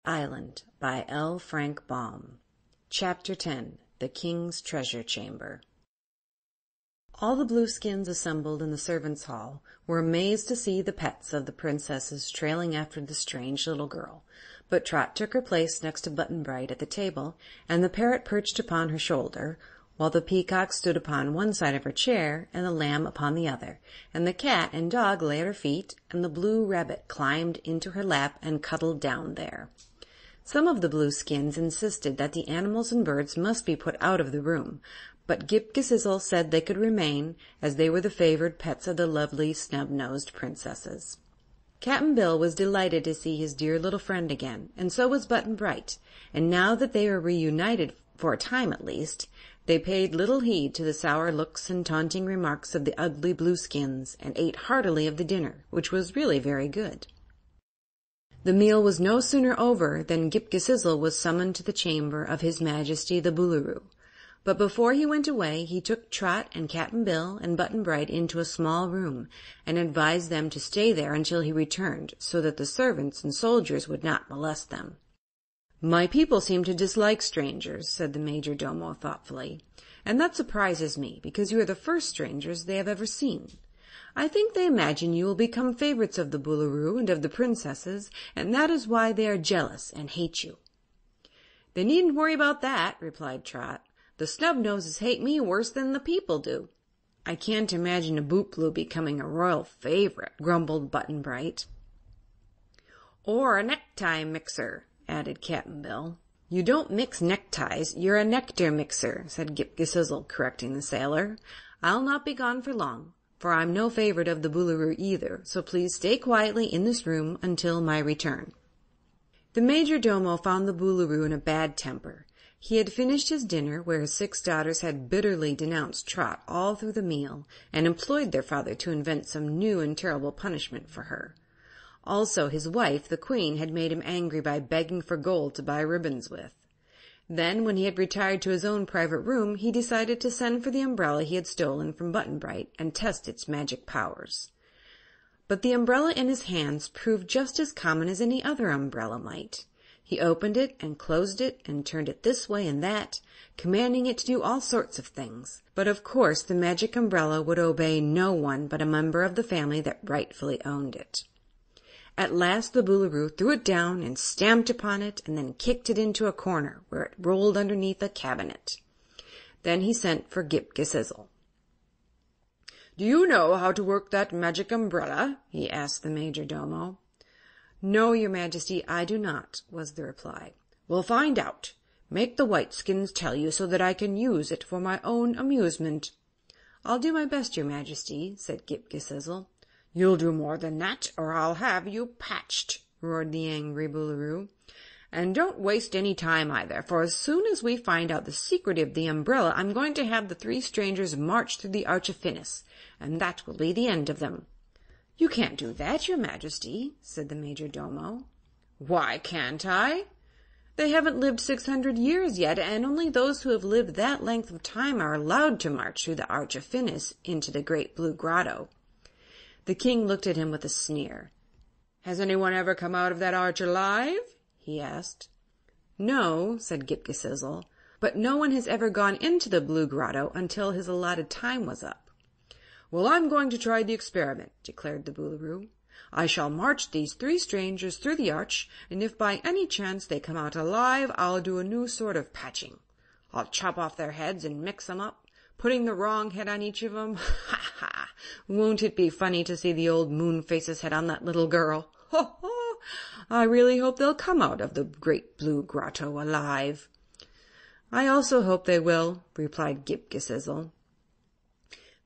Island by FrankBaum. Chapter 10. The King's Treasure Chamber. All the Blueskins assembled in the servants' hall were amazed to see the pets of the princesses trailing after the strange little girl, but Trot took her place next to Button-Bright at the table, and the parrot perched upon her shoulder, while the peacock stood upon one side of her chair, and the lamb upon the other, and the cat and dog lay at her feet, and the blue rabbit climbed into her lap and cuddled down there. Some of the Blueskins insisted that the animals and birds must be put out of the room, but Ghip-Ghisizzle said they could remain, as they were the favored pets of the lovely snub-nosed princesses. Cap'n Bill was delighted to see his dear little friend again, and so was Button-Bright, and now that they were reunited, for a time at least, they paid little heed to the sour looks and taunting remarks of the ugly Blueskins, and ate heartily of the dinner, which was really very good. The meal was no sooner over than Ghip-Ghisizzle was summoned to the chamber of His Majesty the Boolooroo. But before he went away, he took Trot and Cap'n Bill and Button-Bright into a small room, and advised them to stay there until he returned, so that the servants and soldiers would not molest them. "My people seem to dislike strangers," said the major-domo thoughtfully, "and that surprises me, because you are the first strangers they have ever seen. I think they imagine you will become favorites of the Boolooroo and of the princesses, and that is why they are jealous and hate you." "They needn't worry about that," replied Trot. "The snub-noses hate me worse than the people do." "I can't imagine a Boop-Blue becoming a royal favorite," grumbled Button-Bright. "Or a necktie mixer," added Cap'n Bill. "You don't mix neckties, you're a nectar mixer," said Ghip-Ghisizzle, correcting the sailor. "I'll not be gone for long, for I'm no favorite of the Boolooroo either, so please stay quietly in this room until my return." The major-domo found the Boolooroo in a bad temper. He had finished his dinner, where his 6 daughters had bitterly denounced Trot all through the meal, and employed their father to invent some new and terrible punishment for her. Also, his wife, the Queen, had made him angry by begging for gold to buy ribbons with. Then, when he had retired to his own private room, he decided to send for the umbrella he had stolen from Button-Bright and test its magic powers. But the umbrella in his hands proved just as common as any other umbrella might. He opened it and closed it and turned it this way and that, commanding it to do all sorts of things. But of course the magic umbrella would obey no one but a member of the family that rightfully owned it. At last the Boolooroo threw it down and stamped upon it, and then kicked it into a corner, where it rolled underneath a cabinet. Then he sent for Ghip-Ghisizzle. "Do you know how to work that magic umbrella?" he asked the major-domo. "No, your Majesty, I do not," was the reply. "Well, find out. Make the Whiteskins tell you so that I can use it for my own amusement." "I'll do my best, your Majesty," said Ghip-Ghisizzle. "You'll do more than that, or I'll have you patched," roared the angry Boolooroo. "And don't waste any time either, for as soon as we find out the secret of the umbrella, I'm going to have the 3 strangers march through the Arch of Finis, and that will be the end of them." "You can't do that, your Majesty," said the major-domo. "Why can't I? They haven't lived 600 years yet, and only those who have lived that length of time are allowed to march through the Arch of Finis into the Great Blue Grotto." The king looked at him with a sneer. "Has anyone ever come out of that arch alive?" he asked. "No," said Ghip-Ghisizzle, "but no one has ever gone into the Blue Grotto until his allotted time was up." "Well, I'm going to try the experiment," declared the Boolooroo. "I shall march these 3 strangers through the arch, and if by any chance they come out alive, I'll do a new sort of patching. I'll chop off their heads and mix them up, putting the wrong head on each of them. Ha, ha! Won't it be funny to see the old Moon-Face's head on that little girl? Ho, ho! I really hope they'll come out of the Great Blue Grotto alive." "I also hope they will," replied Ghip-Ghisizzle.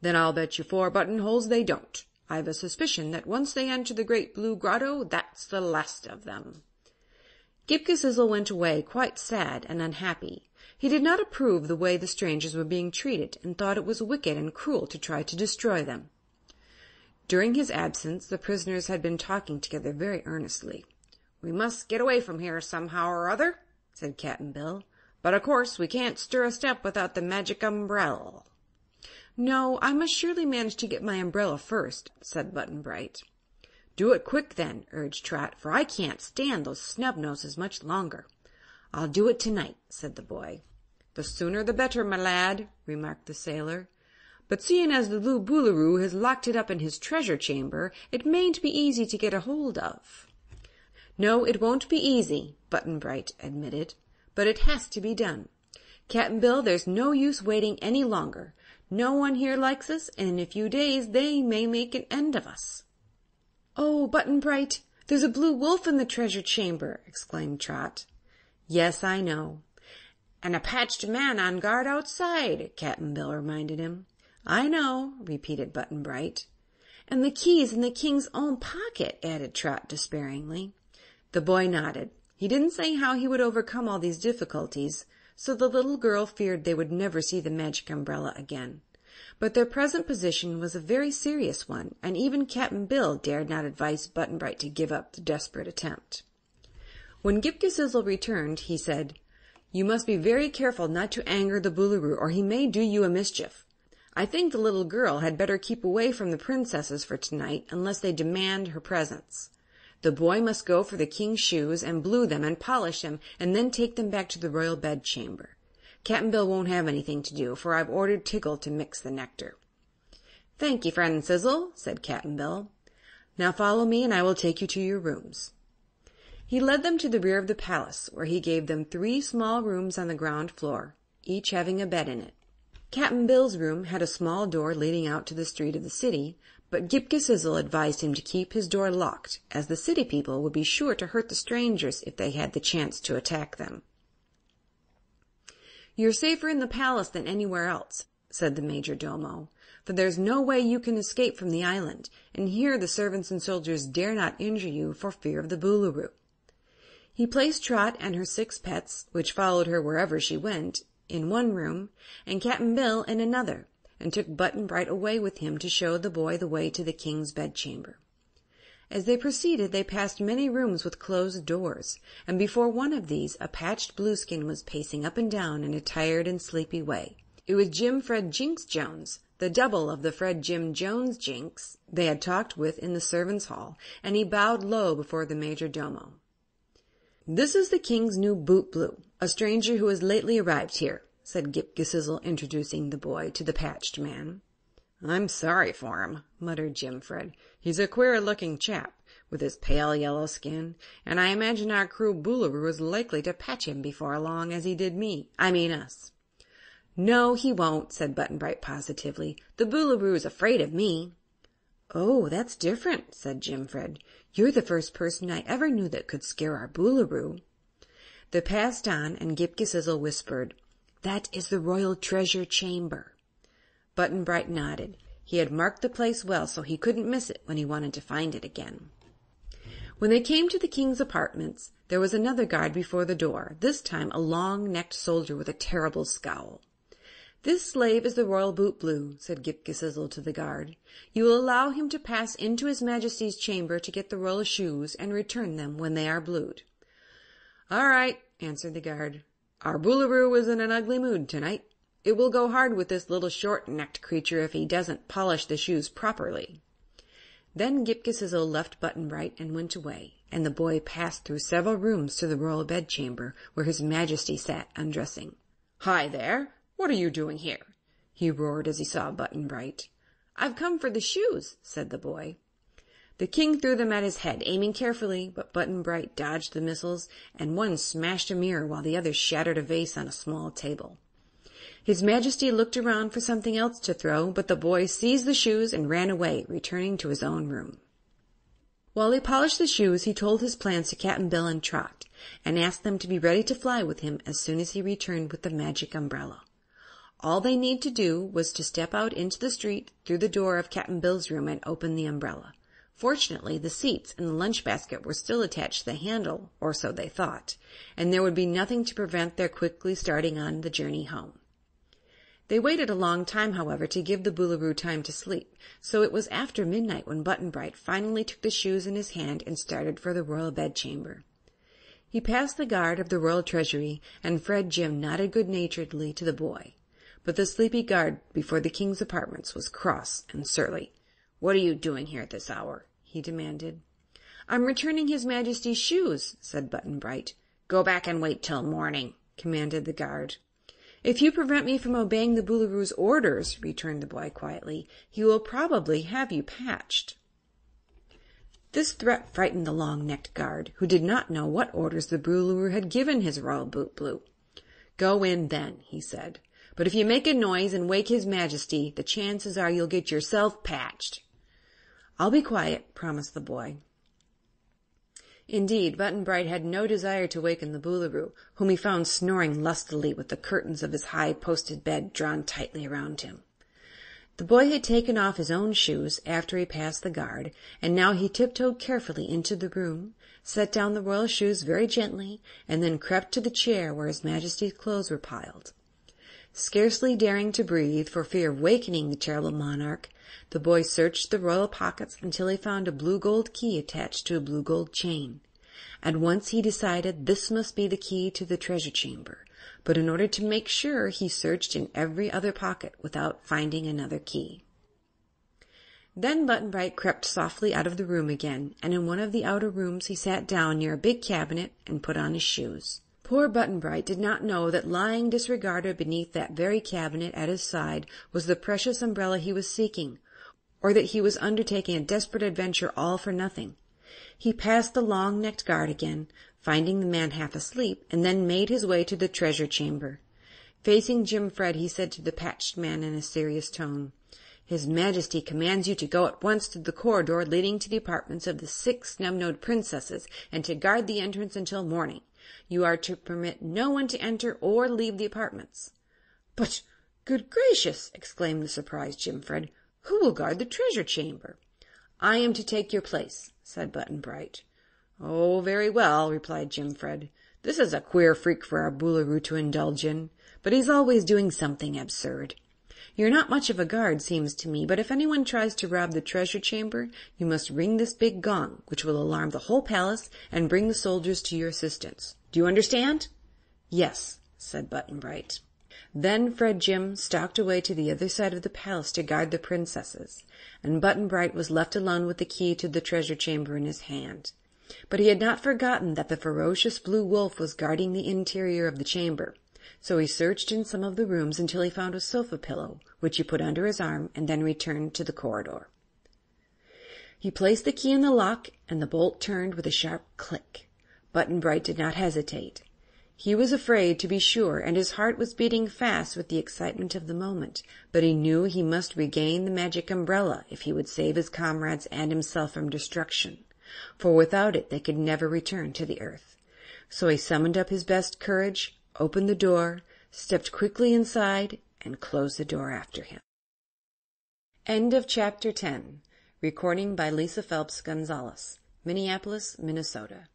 "Then I'll bet you 4 buttonholes they don't. I've a suspicion that once they enter the Great Blue Grotto, that's the last of them." Ghip-Ghisizzle went away quite sad and unhappy. He did not approve the way the strangers were being treated, and thought it was wicked and cruel to try to destroy them. During his absence, the prisoners had been talking together very earnestly. "We must get away from here somehow or other," said Cap'n Bill. "But of course we can't stir a step without the magic umbrella." "No, I must surely manage to get my umbrella first," said Button-Bright. "Do it quick, then," urged Trot, "for I can't stand those snub-noses much longer." "I'll do it tonight," said the boy. "The sooner the better, my lad," remarked the sailor. "But seeing as the blue Boolooroo has locked it up in his treasure chamber, it mayn't be easy to get a hold of." "No, it won't be easy," Button-Bright admitted, "but it has to be done. Cap'n Bill, there's no use waiting any longer. No one here likes us, and in a few days they may make an end of us." "Oh, Button-Bright, there's a blue wolf in the treasure chamber!" exclaimed Trot. "Yes, I know." "And a patched man on guard outside," Cap'n Bill reminded him. "I know," repeated Button-Bright. "And the key's in the king's own pocket," added Trot despairingly. The boy nodded. He didn't say how he would overcome all these difficulties, so the little girl feared they would never see the magic umbrella again. But their present position was a very serious one, and even Cap'n Bill dared not advise Button-Bright to give up the desperate attempt. When Ghip-Ghisizzle returned, he said, "You must be very careful not to anger the Boolooroo, or he may do you a mischief. I think the little girl had better keep away from the princesses for tonight unless they demand her presence. The boy must go for the king's shoes and blue them and polish them and then take them back to the royal bedchamber. Cap'n Bill won't have anything to do, for I've ordered Tiggle to mix the nectar." "Thank you, friend Sizzle," said Cap'n Bill. "Now follow me and I will take you to your rooms." He led them to the rear of the palace, where he gave them 3 small rooms on the ground floor, each having a bed in it. Cap'n Bill's room had a small door leading out to the street of the city, but Ghip-Ghisizzle advised him to keep his door locked, as the city people would be sure to hurt the strangers if they had the chance to attack them. "You're safer in the palace than anywhere else," said the major domo, "for there's no way you can escape from the island, and here the servants and soldiers dare not injure you for fear of the Boolooroo." He placed Trot and her 6 pets, which followed her wherever she went, in one room, and Cap'n Bill in another, and took Button-Bright away with him to show the boy the way to the king's bedchamber. As they proceeded, they passed many rooms with closed doors, and before one of these a patched Blueskin was pacing up and down in a tired and sleepy way. It was Jim Fred Jinks Jones, the double of the Fred Jim Jones Jinks they had talked with in the servants' hall, and he bowed low before the major domo. "This is the king's new boot blue, a stranger who has lately arrived here," said Ghip-Ghisizzle, introducing the boy to the patched man. "I'm sorry for him," muttered Jimfred. "He's a queer-looking chap, with his pale yellow skin, and I imagine our cruel Boolooroo is likely to patch him before long as he did us." "No, he won't," said Button-Bright positively. "The Boolooroo is afraid of me." "Oh, that's different," said Jimfred. "You're the first person I ever knew that could scare our Boolooroo." They passed on, and Ghip-Ghisizzle whispered, "That is the royal treasure chamber." Button-Bright nodded. He had marked the place well, so he couldn't miss it when he wanted to find it again. When they came to the king's apartments, there was another guard before the door, this time a long-necked soldier with a terrible scowl. "This slave is the royal boot blue," said Ghip-Ghisizzle to the guard. "You will allow him to pass into his majesty's chamber to get the royal shoes and return them when they are blued." "All right," answered the guard. "Our Boolooroo is in an ugly mood tonight. It will go hard with this little short-necked creature if he doesn't polish the shoes properly." Then Ghip-Ghisizzle left Button-Bright and went away, and the boy passed through several rooms to the royal bedchamber, where his majesty sat undressing. "Hi there! What are you doing here?" he roared as he saw Button-Bright. "I've come for the shoes," said the boy. The king threw them at his head, aiming carefully, but Button-Bright dodged the missiles, and one smashed a mirror while the other shattered a vase on a small table. His majesty looked around for something else to throw, but the boy seized the shoes and ran away, returning to his own room. While he polished the shoes, he told his plans to Cap'n Bill and Trot, and asked them to be ready to fly with him as soon as he returned with the magic umbrella. All they need to do was to step out into the street through the door of Cap'n Bill's room and open the umbrella. Fortunately, the seats and the lunch basket were still attached to the handle, or so they thought, and there would be nothing to prevent their quickly starting on the journey home. They waited a long time, however, to give the Boolooroo time to sleep, so it was after midnight when Button-Bright finally took the shoes in his hand and started for the royal bedchamber. He passed the guard of the royal treasury, and Fred Jim nodded good-naturedly to the boy. But the sleepy guard before the king's apartments was cross and surly. "What are you doing here at this hour?" he demanded. "I'm returning His Majesty's shoes," said Button-Bright. "Go back and wait till morning," commanded the guard. "If you prevent me from obeying the Boolooroo's orders," returned the boy quietly, "he will probably have you patched." This threat frightened the long-necked guard, who did not know what orders the Boolooroo had given his royal Boot Blue. "Go in, then," he said. "But if you make a noise and wake His Majesty, the chances are you'll get yourself patched." "I'll be quiet," promised the boy. Indeed, Button-Bright had no desire to waken the Boolooroo, whom he found snoring lustily with the curtains of his high-posted bed drawn tightly around him. The boy had taken off his own shoes after he passed the guard, and now he tiptoed carefully into the room, set down the royal shoes very gently, and then crept to the chair where His Majesty's clothes were piled. Scarcely daring to breathe for fear of wakening the terrible monarch, the boy searched the royal pockets until he found a blue gold key attached to a blue gold chain. At once he decided this must be the key to the treasure chamber, but in order to make sure he searched in every other pocket without finding another key. Then Button-Bright crept softly out of the room again, and in one of the outer rooms he sat down near a big cabinet and put on his shoes. Poor Button-Bright did not know that lying disregarded beneath that very cabinet at his side was the precious umbrella he was seeking, or that he was undertaking a desperate adventure all for nothing. He passed the long-necked guard again, finding the man half asleep, and then made his way to the treasure chamber. Facing Jimfred, he said to the patched man in a serious tone, "His Majesty commands you to go at once through the corridor leading to the apartments of the 6 snub-nosed princesses, and to guard the entrance until morning. You are to permit no one to enter or leave the apartments." "But, good gracious!" exclaimed the surprised Jimfred. "Who will guard the treasure chamber?" "I am to take your place," said Button-Bright. "Oh, very well," replied Jimfred. "This is a queer freak for our Boolooroo to indulge in, but he's always doing something absurd. You're not much of a guard, seems to me, but if anyone tries to rob the treasure chamber, you must ring this big gong, which will alarm the whole palace and bring the soldiers to your assistance. Do you understand?" "Yes," said Button-Bright. Then Fred Jim stalked away to the other side of the palace to guard the princesses, and Button-Bright was left alone with the key to the treasure chamber in his hand. But he had not forgotten that the ferocious blue wolf was guarding the interior of the chamber, so he searched in some of the rooms until he found a sofa pillow, which he put under his arm, and then returned to the corridor. He placed the key in the lock, and the bolt turned with a sharp click. Button-Bright did not hesitate. He was afraid, to be sure, and his heart was beating fast with the excitement of the moment, but he knew he must regain the magic umbrella if he would save his comrades and himself from destruction, for without it they could never return to the earth. So he summoned up his best courage, opened the door, stepped quickly inside, and closed the door after him. End of Chapter 10. Recording by Lisa Phelps Gonzalez, Minneapolis, Minnesota.